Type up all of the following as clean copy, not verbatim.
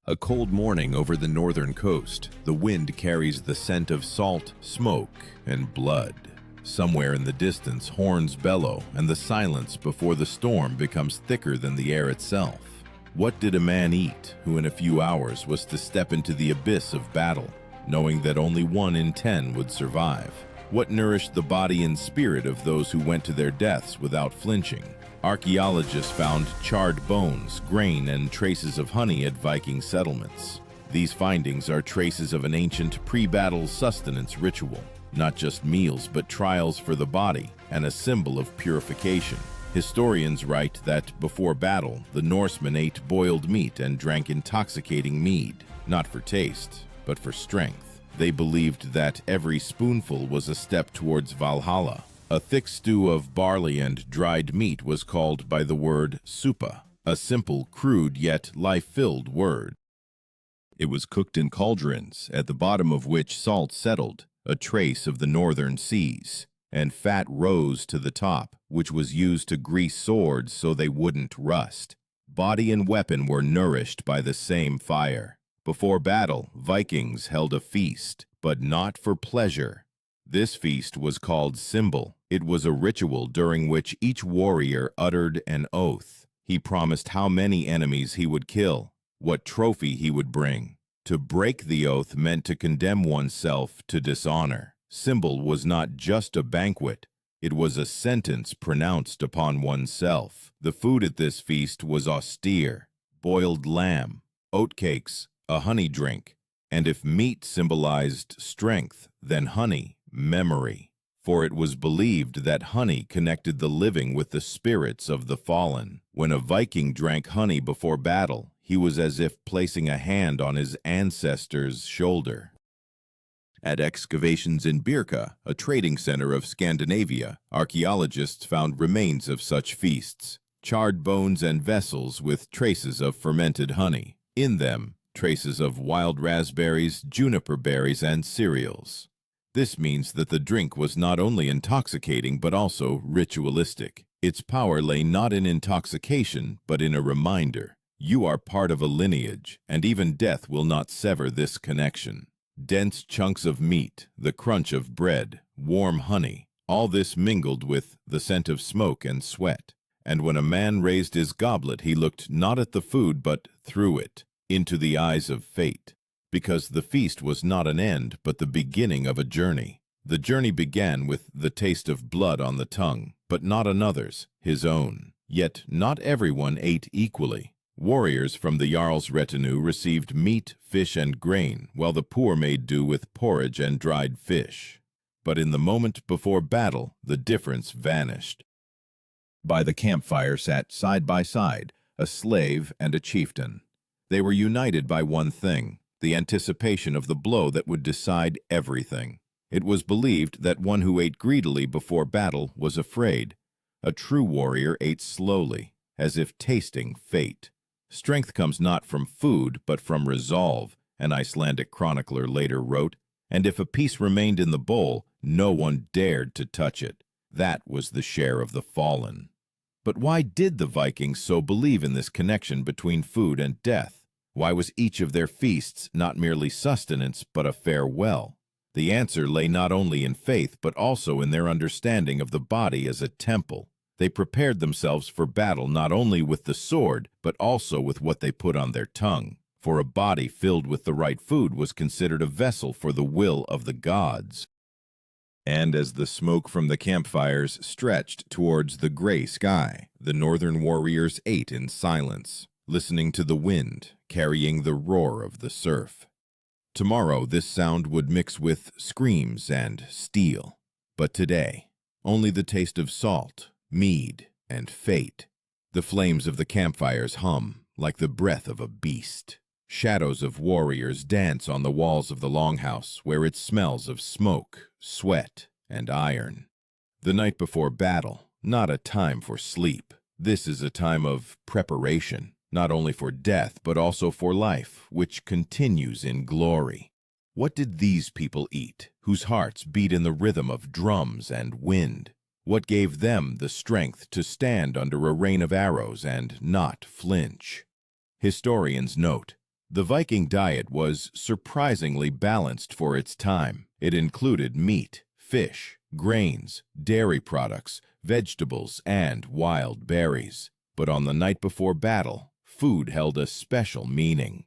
A cold morning over the northern coast, the wind carries the scent of salt, smoke, and blood. Somewhere in the distance, horns bellow, and the silence before the storm becomes thicker than the air itself. What did a man eat who in a few hours was to step into the abyss of battle, knowing that only 1 in 10 would survive? What nourished the body and spirit of those who went to their deaths without flinching? Archaeologists found charred bones, grain, and traces of honey at Viking settlements. These findings are traces of an ancient pre-battle sustenance ritual, not just meals but trials for the body and a symbol of purification. Historians write that before battle, the Norsemen ate boiled meat and drank intoxicating mead, not for taste, but for strength. They believed that every spoonful was a step towards Valhalla. A thick stew of barley and dried meat was called by the word supa, a simple, crude, yet life-filled word. It was cooked in cauldrons, at the bottom of which salt settled, a trace of the northern seas, and fat rose to the top, which was used to grease swords so they wouldn't rust. Body and weapon were nourished by the same fire. Before battle, Vikings held a feast, but not for pleasure. This feast was called symbol. It was a ritual during which each warrior uttered an oath. He promised how many enemies he would kill, what trophy he would bring. To break the oath meant to condemn oneself to dishonor. Symbol was not just a banquet. It was a sentence pronounced upon oneself. The food at this feast was austere: boiled lamb, oatcakes, a honey drink, and if meat symbolized strength, then honey, memory. For it was believed that honey connected the living with the spirits of the fallen. When a Viking drank honey before battle, he was as if placing a hand on his ancestor's shoulder. At excavations in Birka, a trading center of Scandinavia, archaeologists found remains of such feasts, charred bones and vessels with traces of fermented honey. In them, traces of wild raspberries, juniper berries, and cereals. This means that the drink was not only intoxicating but also ritualistic. Its power lay not in intoxication but in a reminder. You are part of a lineage, and even death will not sever this connection. Dense chunks of meat, the crunch of bread, warm honey, all this mingled with the scent of smoke and sweat. And when a man raised his goblet, he looked not at the food but through it, into the eyes of fate. Because the feast was not an end, but the beginning of a journey. The journey began with the taste of blood on the tongue, but not another's, his own. Yet not everyone ate equally. Warriors from the Jarl's retinue received meat, fish, and grain, while the poor made do with porridge and dried fish. But in the moment before battle, the difference vanished. By the campfire sat side by side a slave and a chieftain. They were united by one thing: the anticipation of the blow that would decide everything. It was believed that one who ate greedily before battle was afraid. A true warrior ate slowly, as if tasting fate. Strength comes not from food, but from resolve, an Icelandic chronicler later wrote, and if a piece remained in the bowl, no one dared to touch it. That was the share of the fallen. But why did the Vikings so believe in this connection between food and death? Why was each of their feasts not merely sustenance, but a farewell? The answer lay not only in faith, but also in their understanding of the body as a temple. They prepared themselves for battle not only with the sword, but also with what they put on their tongue. For a body filled with the right food was considered a vessel for the will of the gods. And as the smoke from the campfires stretched towards the gray sky, the northern warriors ate in silence, listening to the wind, carrying the roar of the surf. Tomorrow this sound would mix with screams and steel. But today, only the taste of salt, mead, and fate. The flames of the campfires hum like the breath of a beast. Shadows of warriors dance on the walls of the longhouse, where it smells of smoke, sweat, and iron. The night before battle, not a time for sleep. This is a time of preparation, not only for death, but also for life, which continues in glory. What did these people eat, whose hearts beat in the rhythm of drums and wind? What gave them the strength to stand under a rain of arrows and not flinch? Historians note, The Viking diet was surprisingly balanced for its time. It included meat, fish, grains, dairy products, vegetables, and wild berries. But on the night before battle, food held a special meaning.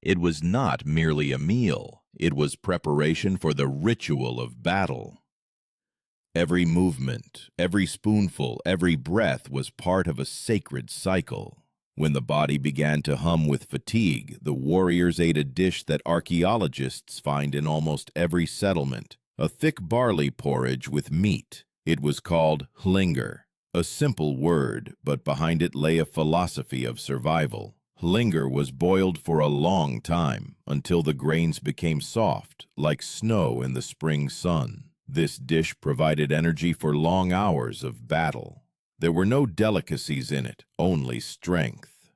It was not merely a meal, it was preparation for the ritual of battle. Every movement, every spoonful, every breath was part of a sacred cycle. When the body began to hum with fatigue, the warriors ate a dish that archaeologists find in almost every settlement, a thick barley porridge with meat. It was called hlinger, a simple word, but behind it lay a philosophy of survival. Hlinger was boiled for a long time, until the grains became soft, like snow in the spring sun. This dish provided energy for long hours of battle. There were no delicacies in it, only strength.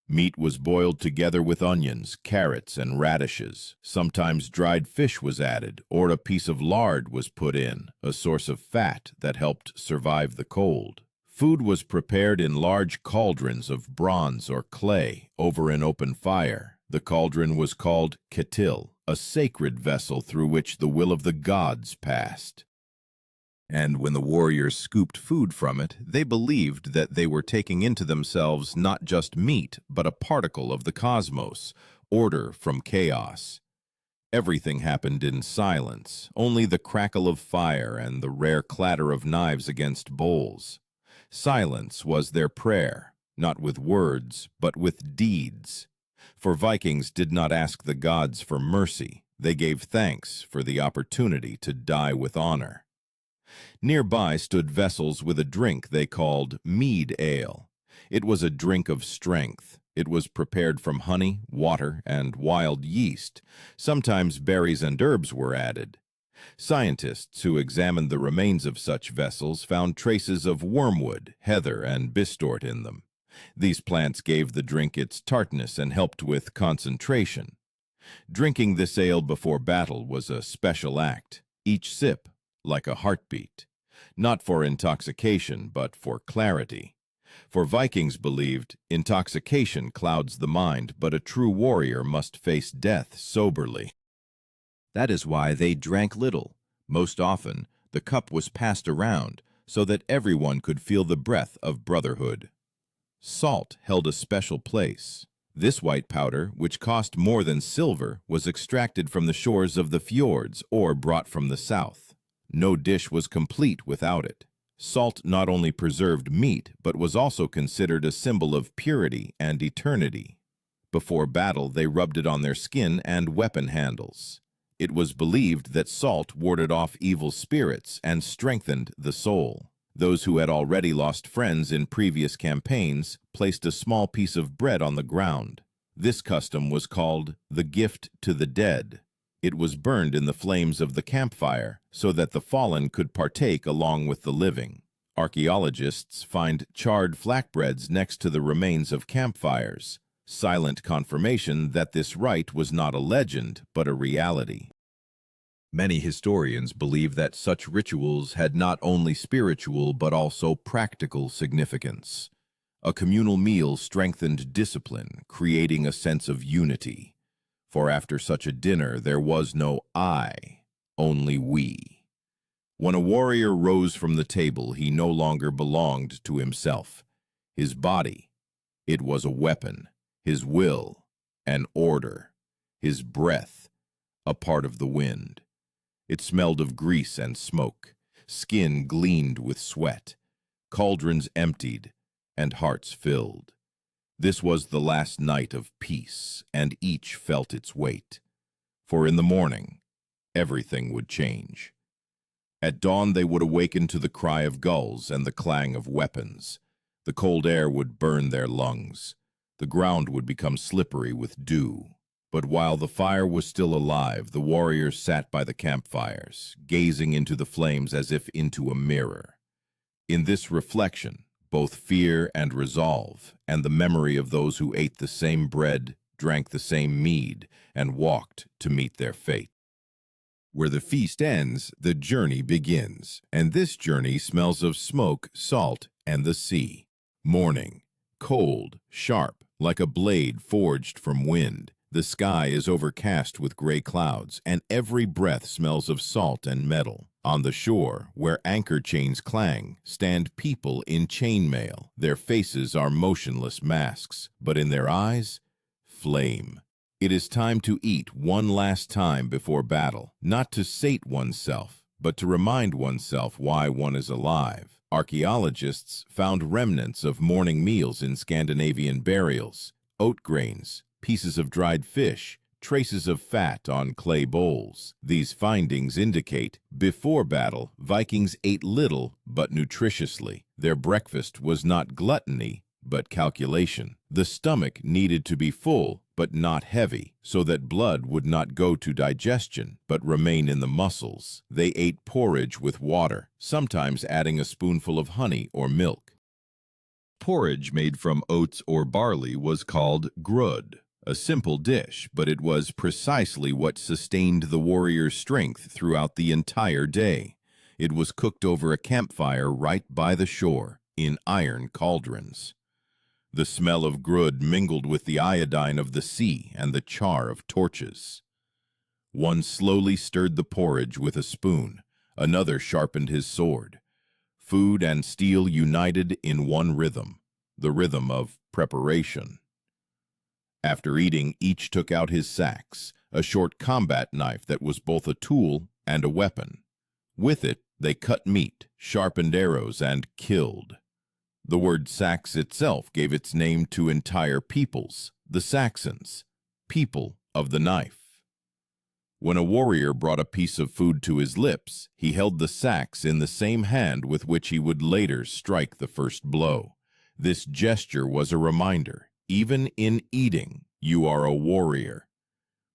Meat was boiled together with onions, carrots, and radishes. Sometimes dried fish was added, or a piece of lard was put in, a source of fat that helped survive the cold. Food was prepared in large cauldrons of bronze or clay over an open fire. The cauldron was called ketil, a sacred vessel through which the will of the gods passed. And when the warriors scooped food from it, they believed that they were taking into themselves not just meat, but a particle of the cosmos, order from chaos. Everything happened in silence, only the crackle of fire and the rare clatter of knives against bowls. Silence was their prayer, not with words, but with deeds. For Vikings did not ask the gods for mercy, they gave thanks for the opportunity to die with honor. Nearby stood vessels with a drink they called mead ale. It was a drink of strength. It was prepared from honey, water, and wild yeast. Sometimes berries and herbs were added. Scientists who examined the remains of such vessels found traces of wormwood, heather, and bistort in them. These plants gave the drink its tartness and helped with concentration. Drinking this ale before battle was a special act, each sip like a heartbeat, not for intoxication but for clarity. For Vikings believed intoxication clouds the mind, but a true warrior must face death soberly. That is why they drank little. Most often, the cup was passed around so that everyone could feel the breath of brotherhood. Salt held a special place. This white powder, which cost more than silver, was extracted from the shores of the fjords or brought from the south. No dish was complete without it. Salt not only preserved meat, but was also considered a symbol of purity and eternity. Before battle, they rubbed it on their skin and weapon handles. It was believed that salt warded off evil spirits and strengthened the soul. Those who had already lost friends in previous campaigns placed a small piece of bread on the ground. This custom was called the gift to the dead. It was burned in the flames of the campfire so that the fallen could partake along with the living. Archaeologists find charred flatbreads next to the remains of campfires, silent confirmation that this rite was not a legend but a reality. Many historians believe that such rituals had not only spiritual but also practical significance. A communal meal strengthened discipline, creating a sense of unity. For after such a dinner there was no I, only we. When a warrior rose from the table, he no longer belonged to himself. His body, it was a weapon. His will, an order. His breath, a part of the wind. It smelled of grease and smoke. Skin gleamed with sweat. Cauldrons emptied, and hearts filled. This was the last night of peace, and each felt its weight. For in the morning, everything would change. At dawn they would awaken to the cry of gulls and the clang of weapons. The cold air would burn their lungs. The ground would become slippery with dew. But while the fire was still alive, the warriors sat by the campfires, gazing into the flames as if into a mirror. In this reflection, both fear and resolve, and the memory of those who ate the same bread, drank the same mead, and walked to meet their fate. Where the feast ends, the journey begins, and this journey smells of smoke, salt, and the sea. Morning, cold, sharp, like a blade forged from wind. The sky is overcast with gray clouds, and every breath smells of salt and metal. On the shore, where anchor chains clang, stand people in chainmail. Their faces are motionless masks, but in their eyes, flame. It is time to eat one last time before battle, not to sate oneself, but to remind oneself why one is alive. Archaeologists found remnants of morning meals in Scandinavian burials, oat grains, pieces of dried fish, traces of fat on clay bowls. These findings indicate, before battle, Vikings ate little but nutritiously. Their breakfast was not gluttony, but calculation. The stomach needed to be full, but not heavy, so that blood would not go to digestion, but remain in the muscles. They ate porridge with water, sometimes adding a spoonful of honey or milk. Porridge made from oats or barley was called grud, a simple dish, but it was precisely what sustained the warrior's strength throughout the entire day. It was cooked over a campfire right by the shore, in iron cauldrons. The smell of grud mingled with the iodine of the sea and the char of torches. One slowly stirred the porridge with a spoon, another sharpened his sword. Food and steel united in one rhythm, the rhythm of preparation. After eating, each took out his sax, a short combat knife that was both a tool and a weapon. With it, they cut meat, sharpened arrows, and killed. The word sax itself gave its name to entire peoples, the Saxons, people of the knife. When a warrior brought a piece of food to his lips, he held the sax in the same hand with which he would later strike the first blow. This gesture was a reminder, even in eating, you are a warrior.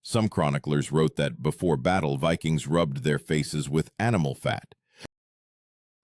Some chroniclers wrote that before battle, Vikings rubbed their faces with animal fat.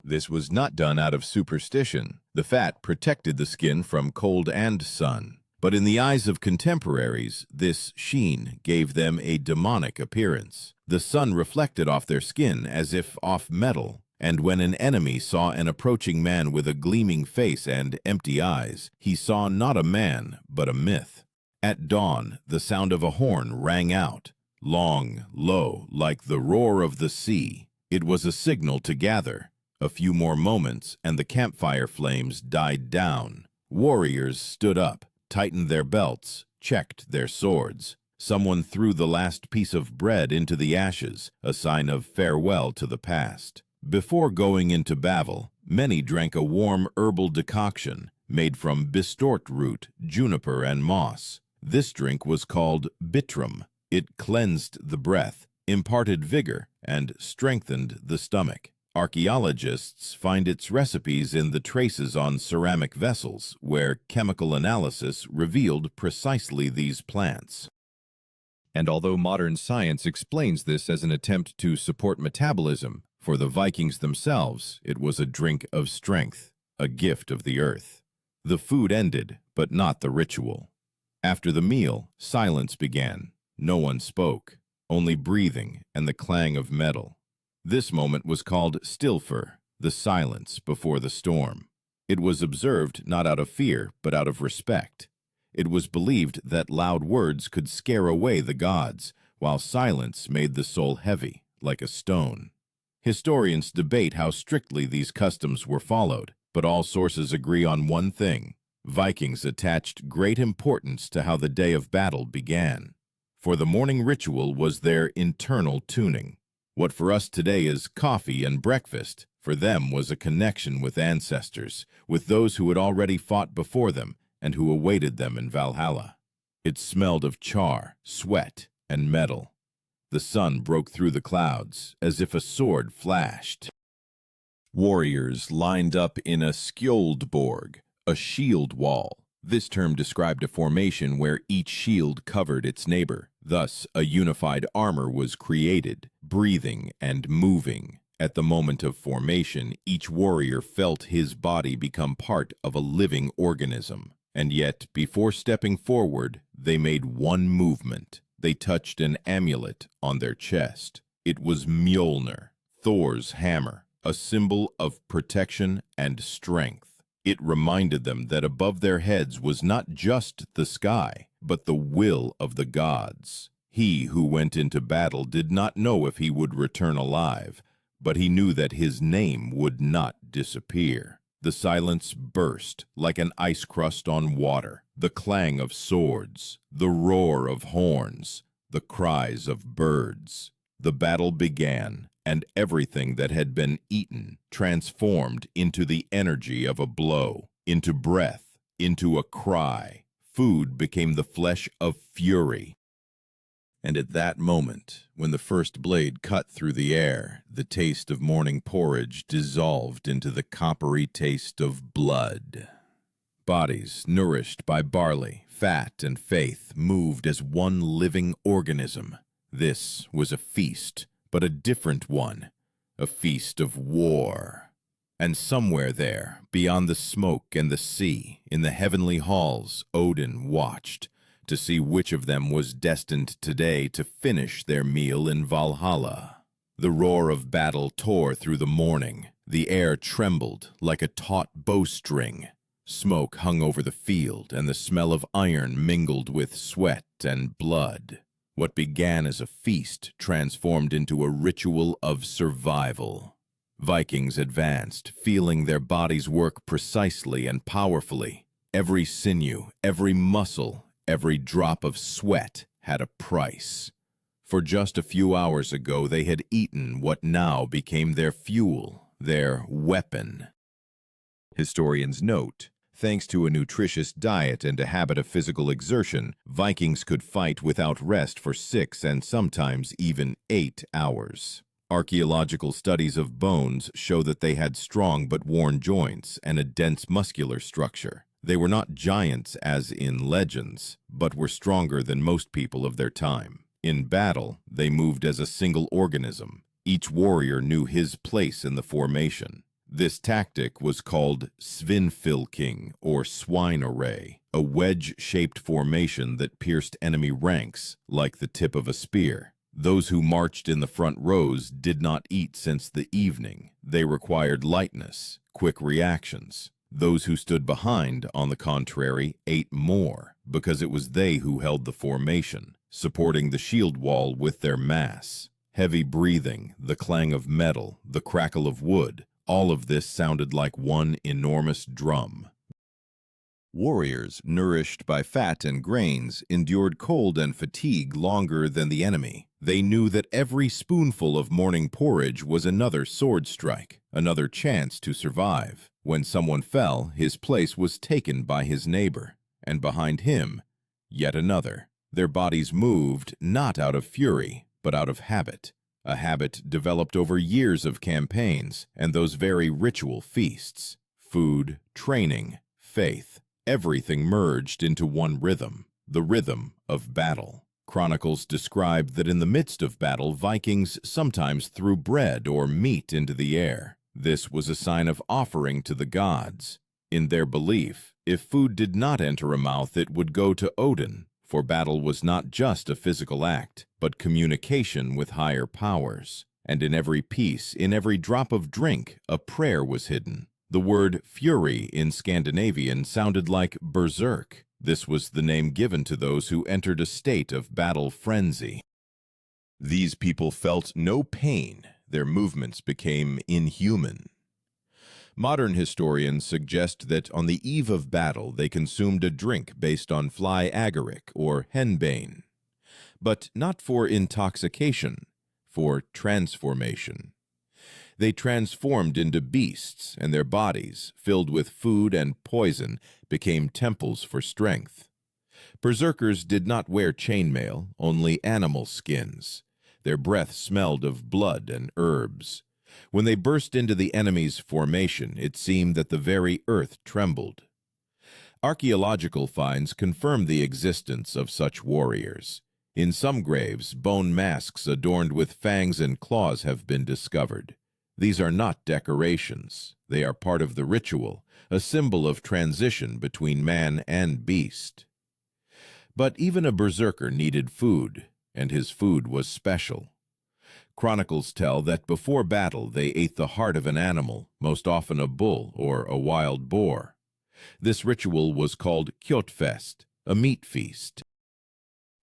This was not done out of superstition. The fat protected the skin from cold and sun. But in the eyes of contemporaries, this sheen gave them a demonic appearance. The sun reflected off their skin as if off metal, and when an enemy saw an approaching man with a gleaming face and empty eyes, he saw not a man, but a myth. At dawn, the sound of a horn rang out, long, low, like the roar of the sea. It was a signal to gather. A few more moments, and the campfire flames died down. Warriors stood up, tightened their belts, checked their swords. Someone threw the last piece of bread into the ashes, a sign of farewell to the past. Before going into battle, many drank a warm herbal decoction made from bistort root, juniper, and moss. This drink was called bitrum. It cleansed the breath, imparted vigor, and strengthened the stomach. Archaeologists find its recipes in the traces on ceramic vessels, where chemical analysis revealed precisely these plants. And although modern science explains this as an attempt to support metabolism, for the Vikings themselves, it was a drink of strength, a gift of the earth. The food ended, but not the ritual. After the meal, silence began. No one spoke, only breathing and the clang of metal. This moment was called stilfur, the silence before the storm. It was observed not out of fear, but out of respect. It was believed that loud words could scare away the gods, while silence made the soul heavy, like a stone. Historians debate how strictly these customs were followed, but all sources agree on one thing. Vikings attached great importance to how the day of battle began. For the morning ritual was their internal tuning. What for us today is coffee and breakfast, for them was a connection with ancestors, with those who had already fought before them and who awaited them in Valhalla. It smelled of char, sweat, and metal. The sun broke through the clouds as if a sword flashed. Warriors lined up in a skjoldborg, a shield wall. This term described a formation where each shield covered its neighbor. Thus, a unified armor was created, breathing and moving. At the moment of formation, each warrior felt his body become part of a living organism. And yet, before stepping forward, they made one movement. They touched an amulet on their chest. It was Mjolnir, Thor's hammer, a symbol of protection and strength. It reminded them that above their heads was not just the sky, but the will of the gods. He who went into battle did not know if he would return alive, but he knew that his name would not disappear. The silence burst like an ice crust on water, the clang of swords, the roar of horns, the cries of birds. The battle began, and everything that had been eaten transformed into the energy of a blow, into breath, into a cry. Food became the flesh of fury. And at that moment, when the first blade cut through the air, the taste of morning porridge dissolved into the coppery taste of blood. Bodies nourished by barley, fat, and faith moved as one living organism. This was a feast, but a different one, a feast of war. And somewhere there, beyond the smoke and the sea, in the heavenly halls, Odin watched to see which of them was destined today to finish their meal in Valhalla. The roar of battle tore through the morning. The air trembled like a taut bowstring. Smoke hung over the field, and the smell of iron mingled with sweat and blood. What began as a feast transformed into a ritual of survival. Vikings advanced, feeling their bodies work precisely and powerfully. Every sinew, every muscle, every drop of sweat had a price. For just a few hours ago, they had eaten what now became their fuel, their weapon. Historians note, thanks to a nutritious diet and a habit of physical exertion, Vikings could fight without rest for 6 and sometimes even 8 hours. Archaeological studies of bones show that they had strong but worn joints and a dense muscular structure. They were not giants as in legends, but were stronger than most people of their time. In battle, they moved as a single organism. Each warrior knew his place in the formation. This tactic was called svinfylking, or swine array, a wedge-shaped formation that pierced enemy ranks like the tip of a spear. Those who marched in the front rows did not eat since the evening. They required lightness, quick reactions. Those who stood behind, on the contrary, ate more, because it was they who held the formation, supporting the shield wall with their mass. Heavy breathing, the clang of metal, the crackle of wood, all of this sounded like one enormous drum. Warriors, nourished by fat and grains, endured cold and fatigue longer than the enemy. They knew that every spoonful of morning porridge was another sword strike, another chance to survive. When someone fell, his place was taken by his neighbor, and behind him, yet another. Their bodies moved not out of fury, but out of habit, a habit developed over years of campaigns and those very ritual feasts. Food, training, faith, everything merged into one rhythm, the rhythm of battle. Chronicles describe that in the midst of battle, Vikings sometimes threw bread or meat into the air. This was a sign of offering to the gods. In their belief, if food did not enter a mouth, it would go to Odin, for battle was not just a physical act, but communication with higher powers. And in every piece, in every drop of drink, a prayer was hidden. The word fury in Scandinavian sounded like berserk. This was the name given to those who entered a state of battle frenzy. These people felt no pain. Their movements became inhuman. Modern historians suggest that on the eve of battle they consumed a drink based on fly agaric or henbane, but not for intoxication, for transformation. They transformed into beasts, and their bodies, filled with food and poison, became temples for strength. Berserkers did not wear chainmail, only animal skins. Their breath smelled of blood and herbs. When they burst into the enemy's formation, it seemed that the very earth trembled. Archaeological finds confirm the existence of such warriors. In some graves, bone masks adorned with fangs and claws have been discovered. These are not decorations. They are part of the ritual, a symbol of transition between man and beast. But even a berserker needed food, and his food was special. Chronicles tell that before battle they ate the heart of an animal, most often a bull or a wild boar. This ritual was called Kjotfest, a meat feast.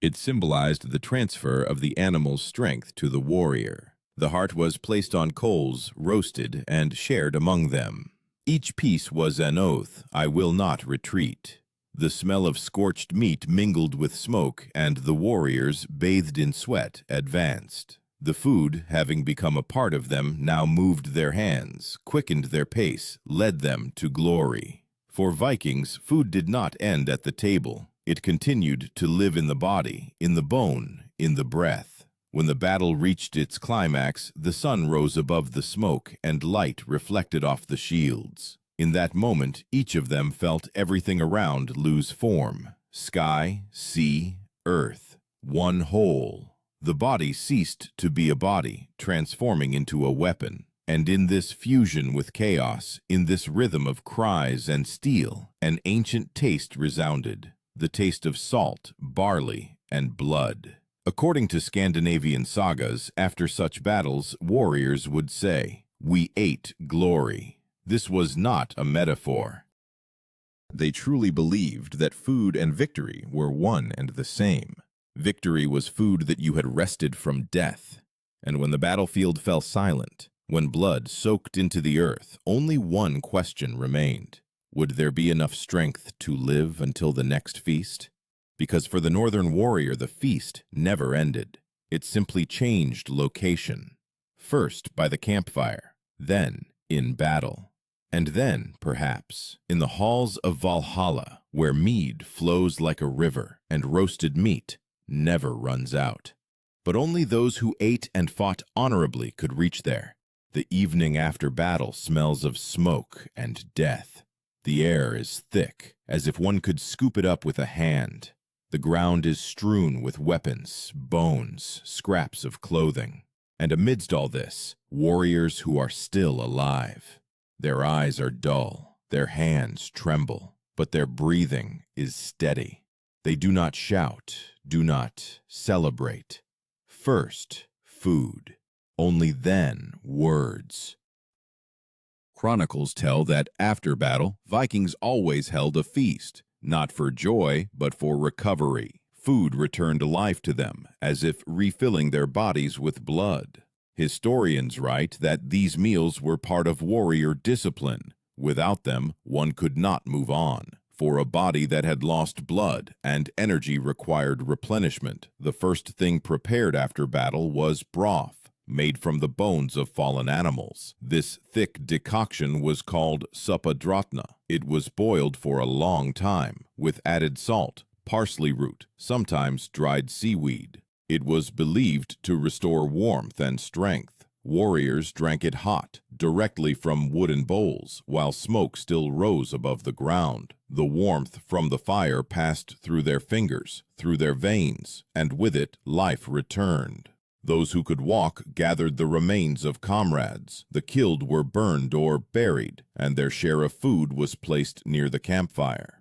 It symbolized the transfer of the animal's strength to the warrior. The heart was placed on coals, roasted, and shared among them. Each piece was an oath, "I will not retreat." The smell of scorched meat mingled with smoke, and the warriors, bathed in sweat, advanced. The food, having become a part of them, now moved their hands, quickened their pace, led them to glory. For Vikings, food did not end at the table. It continued to live in the body, in the bone, in the breath. When the battle reached its climax, the sun rose above the smoke and light reflected off the shields. In that moment, each of them felt everything around lose form. Sky, sea, earth, one whole. The body ceased to be a body, transforming into a weapon. And in this fusion with chaos, in this rhythm of cries and steel, an ancient taste resounded. The taste of salt, barley, and blood. According to Scandinavian sagas, after such battles, warriors would say, "We ate glory." This was not a metaphor. They truly believed that food and victory were one and the same. Victory was food that you had wrested from death. And when the battlefield fell silent, when blood soaked into the earth, only one question remained. Would there be enough strength to live until the next feast? Because for the northern warrior, the feast never ended. It simply changed location. First by the campfire, then in battle. And then, perhaps, in the halls of Valhalla, where mead flows like a river and roasted meat never runs out. But only those who ate and fought honorably could reach there. The evening after battle smells of smoke and death. The air is thick, as if one could scoop it up with a hand. The ground is strewn with weapons, bones, scraps of clothing. And amidst all this, warriors who are still alive. Their eyes are dull, their hands tremble, but their breathing is steady. They do not shout, do not celebrate. First, food. Only then, words. Chronicles tell that after battle, Vikings always held a feast, not for joy, but for recovery. Food returned life to them, as if refilling their bodies with blood. Historians write that these meals were part of warrior discipline. Without them, one could not move on. For a body that had lost blood and energy required replenishment, the first thing prepared after battle was broth, made from the bones of fallen animals. This thick decoction was called suppadratna. It was boiled for a long time, with added salt, parsley root, sometimes dried seaweed. It was believed to restore warmth and strength. Warriors drank it hot, directly from wooden bowls, while smoke still rose above the ground. The warmth from the fire passed through their fingers, through their veins, and with it life returned. Those who could walk gathered the remains of comrades. The killed were burned or buried, and their share of food was placed near the campfire.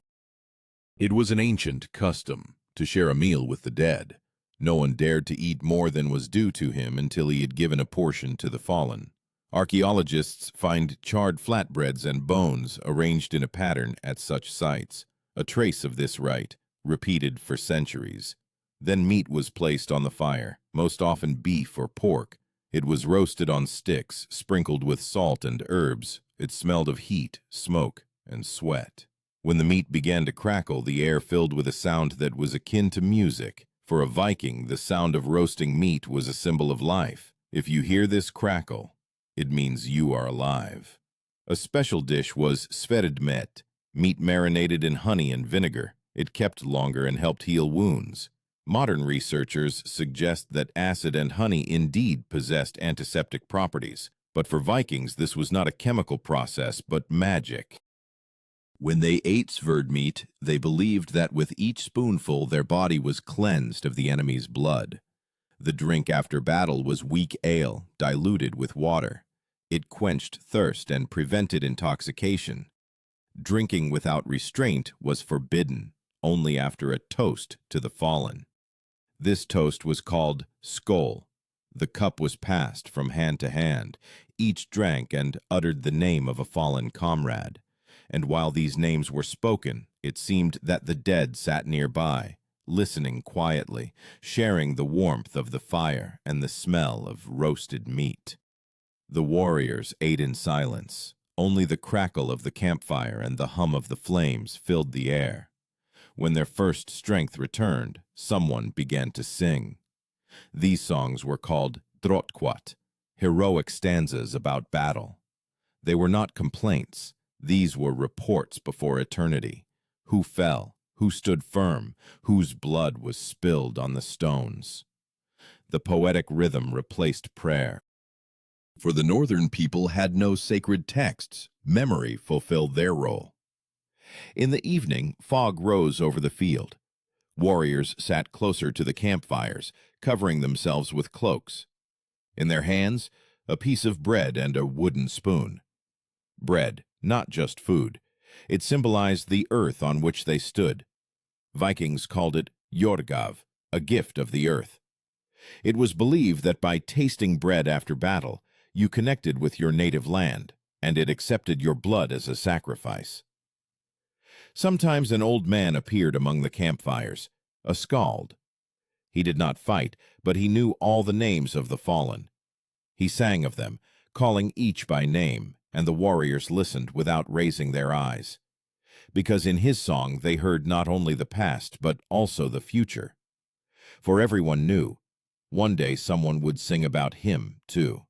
It was an ancient custom to share a meal with the dead. No one dared to eat more than was due to him until he had given a portion to the fallen. Archaeologists find charred flatbreads and bones arranged in a pattern at such sites, a trace of this rite, repeated for centuries. Then meat was placed on the fire, most often beef or pork. It was roasted on sticks, sprinkled with salt and herbs. It smelled of heat, smoke, and sweat. When the meat began to crackle, the air filled with a sound that was akin to music. For a Viking, the sound of roasting meat was a symbol of life. If you hear this crackle, it means you are alive. A special dish was svedmet, meat marinated in honey and vinegar. It kept longer and helped heal wounds. Modern researchers suggest that acid and honey indeed possessed antiseptic properties, but for Vikings this was not a chemical process but magic. When they ate sverdmeat, they believed that with each spoonful their body was cleansed of the enemy's blood. The drink after battle was weak ale, diluted with water. It quenched thirst and prevented intoxication. Drinking without restraint was forbidden, only after a toast to the fallen. This toast was called skål. The cup was passed from hand to hand. Each drank and uttered the name of a fallen comrade. And while these names were spoken, it seemed that the dead sat nearby, listening quietly, sharing the warmth of the fire and the smell of roasted meat. The warriors ate in silence. Only the crackle of the campfire and the hum of the flames filled the air. When their first strength returned, someone began to sing. These songs were called drotquat, heroic stanzas about battle. They were not complaints. These were reports before eternity. Who fell, who stood firm, whose blood was spilled on the stones. The poetic rhythm replaced prayer. For the northern people had no sacred texts. Memory fulfilled their role. In the evening, fog rose over the field. Warriors sat closer to the campfires, covering themselves with cloaks. In their hands, a piece of bread and a wooden spoon. Bread, not just food. It symbolized the earth on which they stood. Vikings called it jorgav, a gift of the earth. It was believed that by tasting bread after battle, you connected with your native land, and it accepted your blood as a sacrifice. Sometimes an old man appeared among the campfires, a skald. He did not fight, but he knew all the names of the fallen. He sang of them, calling each by name, and the warriors listened without raising their eyes. Because in his song they heard not only the past, but also the future. For everyone knew, one day someone would sing about him, too.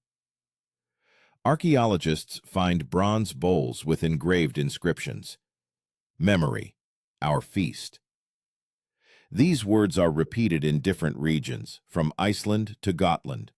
Archaeologists find bronze bowls with engraved inscriptions. Memory, our feast. These words are repeated in different regions, from Iceland to Gotland.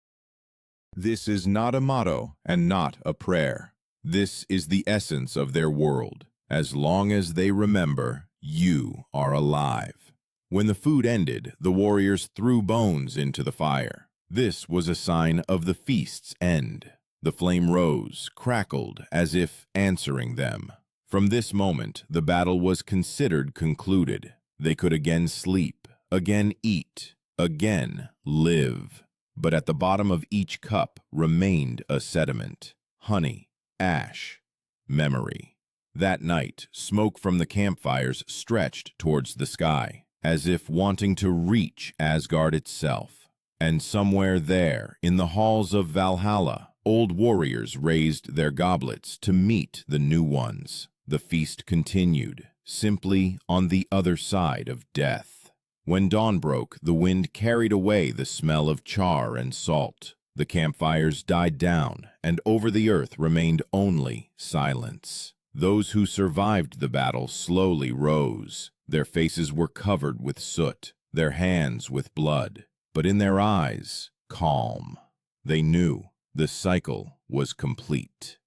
This is not a motto and not a prayer. This is the essence of their world. As long as they remember, you are alive. When the food ended, the warriors threw bones into the fire. This was a sign of the feast's end. The flame rose, crackled, as if answering them. From this moment, the battle was considered concluded. They could again sleep, again eat, again live. But at the bottom of each cup remained a sediment: honey, ash, memory. That night, smoke from the campfires stretched towards the sky, as if wanting to reach Asgard itself. And somewhere there, in the halls of Valhalla, old warriors raised their goblets to meet the new ones. The feast continued, simply on the other side of death. When dawn broke, the wind carried away the smell of char and salt. The campfires died down, and over the earth remained only silence. Those who survived the battle slowly rose. Their faces were covered with soot, their hands with blood, but in their eyes, calm. They knew the cycle was complete.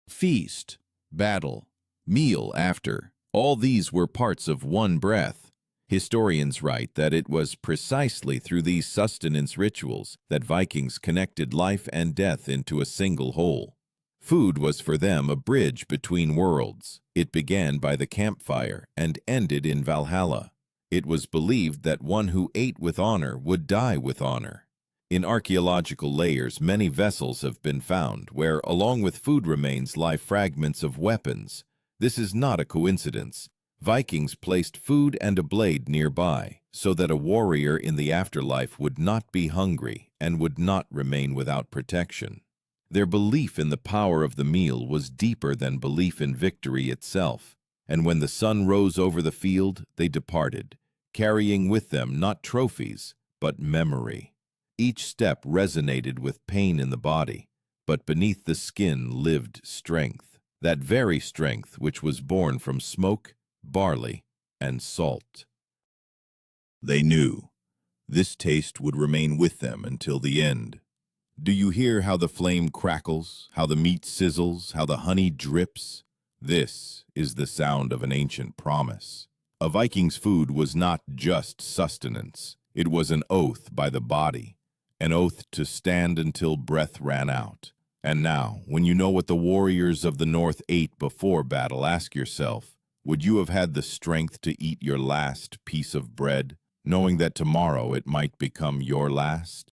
Feast, battle, meal after, all these were parts of one breath. Historians write that it was precisely through these sustenance rituals that Vikings connected life and death into a single whole. Food was for them a bridge between worlds. It began by the campfire and ended in Valhalla. It was believed that one who ate with honor would die with honor. In archaeological layers, many vessels have been found where, along with food remains, lie fragments of weapons. This is not a coincidence. Vikings placed food and a blade nearby, so that a warrior in the afterlife would not be hungry and would not remain without protection. Their belief in the power of the meal was deeper than belief in victory itself, and when the sun rose over the field, they departed, carrying with them not trophies, but memory. Each step resonated with pain in the body, but beneath the skin lived strength, that very strength which was born from smoke, barley, and salt. They knew this taste would remain with them until the end. Do you hear how the flame crackles, how the meat sizzles, how the honey drips? This is the sound of an ancient promise. A Viking's food was not just sustenance. It was an oath by the body, an oath to stand until breath ran out. And now, when you know what the warriors of the North ate before battle, ask yourself, would you have had the strength to eat your last piece of bread, knowing that tomorrow it might become your last?